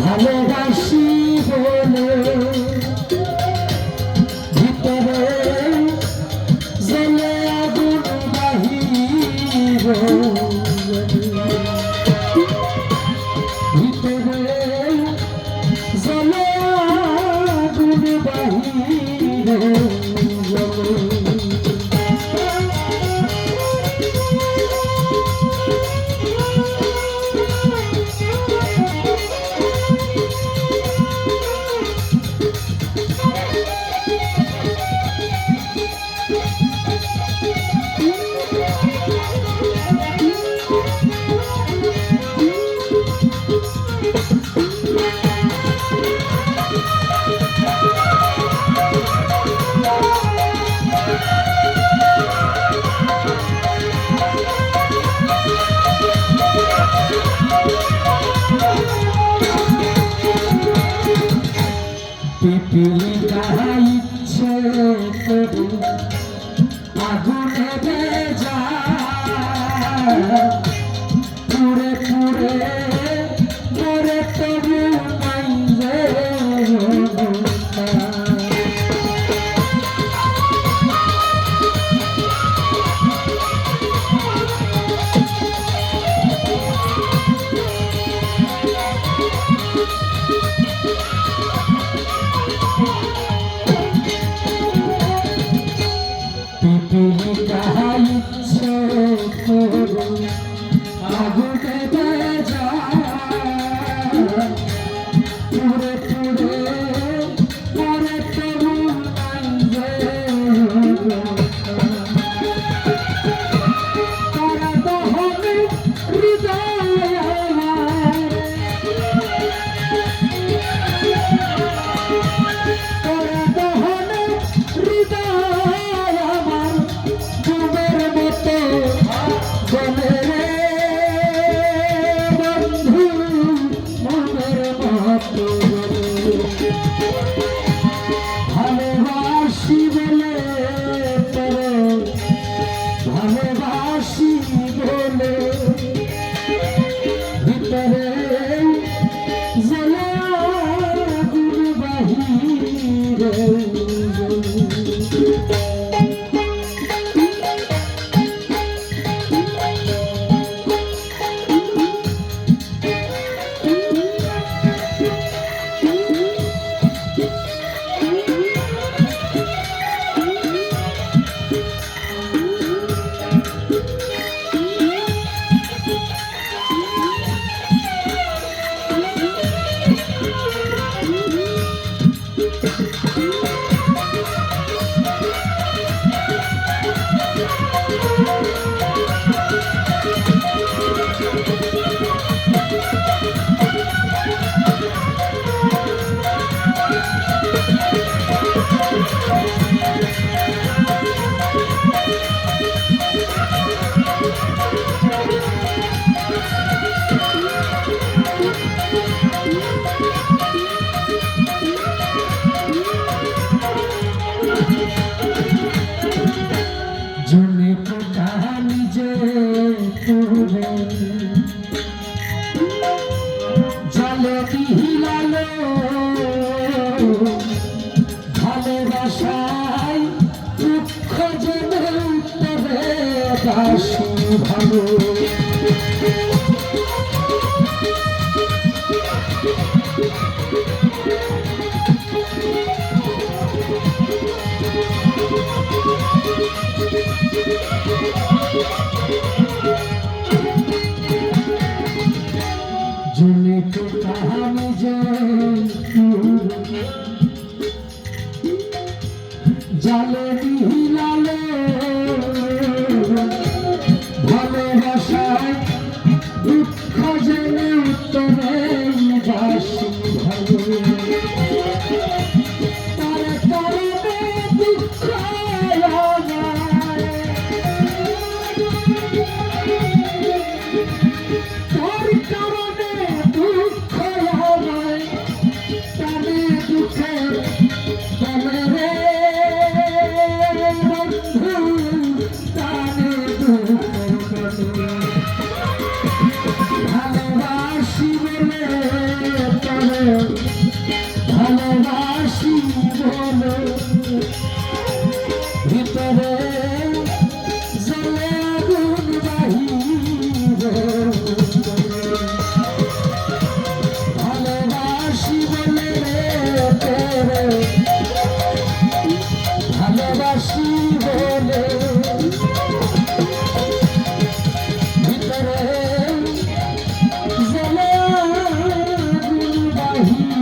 ভালোবাসি বলে ভিতরে জ্বলে আগুন বাহিরে ভিতরে জ্বলে আগুন বাহিরে পিপিলি গায়ে ইচ্ছে করে আগুনে ভেজা পুড়ে পুড়ে মরে তবু নাই রে পিপিলি গায়ে ইচ্ছে করে আগুনে ভেজা পুড়ে পুড়ে মরে তবু নাই রে তারা দহনে হৃদয় তারা দহনে হৃদয় আমার ঘুমের মতো গলে রে বন্ধু ঘুমের মতো ভালোবাসি বলে তোরে ভালোবাসি বলে ভিতরে জ্বলে আগুন বাহিরে জনে পোকা নিজে পুরে জলে হিলালো ভালোবাসায় দুঃখ জেনে উত্তরে বাসি ভালো জনে পোকা নিজে জালে হিলালো ভালোবাসায় দুঃখ জেনে উত্তরে বাসি ভালো তার কারণে দুঃখ তার কারণে দুঃখ তারে দুঃখের ভালোবাসি বলে ভিতরে জ্বলে আগুন বাহিরে ভালোবাসি বলে তোরে ভালোবাসি বলে ভিতরে জ্বলে আগুন বাহিরে